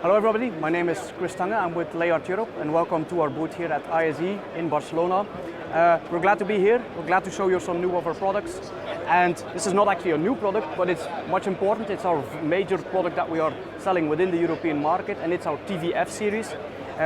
Hello everybody, my name is Tanghe. I'm with Leyard Europe and welcome to our booth here at ISE in Barcelona. We're glad to be here, we're glad to show you some new of our products. And this is not actually a new product, but it's much important. It's our major product that we are selling within the European market, and it's our TVF series.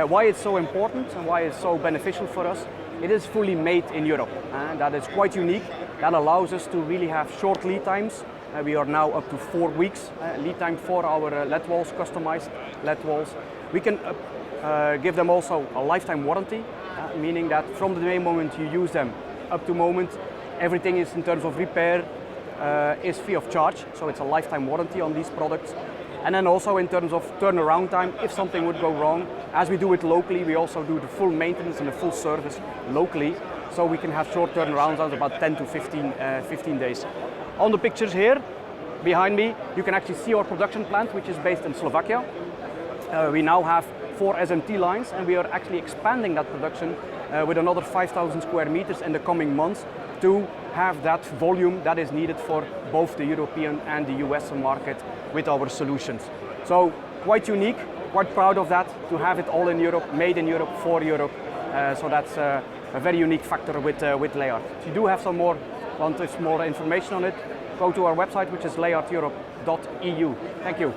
Why it's so important and why it's so beneficial for us, it is fully made in Europe, and that is quite unique. That allows us to really have short lead times. We are now up to 4 weeks lead time for our LED walls, customized LED walls. We can give them also a lifetime warranty, meaning that from the moment you use them up to moment, everything is in terms of repair is free of charge, so it's a lifetime warranty on these products. And then also in terms of turnaround time, if something would go wrong, as we do it locally, we also do the full maintenance and the full service locally, so we can have short turnaround times, about 10 to 15 days. On the pictures here, behind me, you can actually see our production plant, which is based in Slovakia. We now have 4 SMT lines, and we are actually expanding that production with another 5,000 square meters in the coming months to have that volume that is needed for both the European and the US market with our solutions. So quite unique, quite proud of that, to have it all in Europe, made in Europe, for Europe. So that's a very unique factor with Leyard. If you do have more information on it, go to our website, which is leyardeurope.eu. Thank you.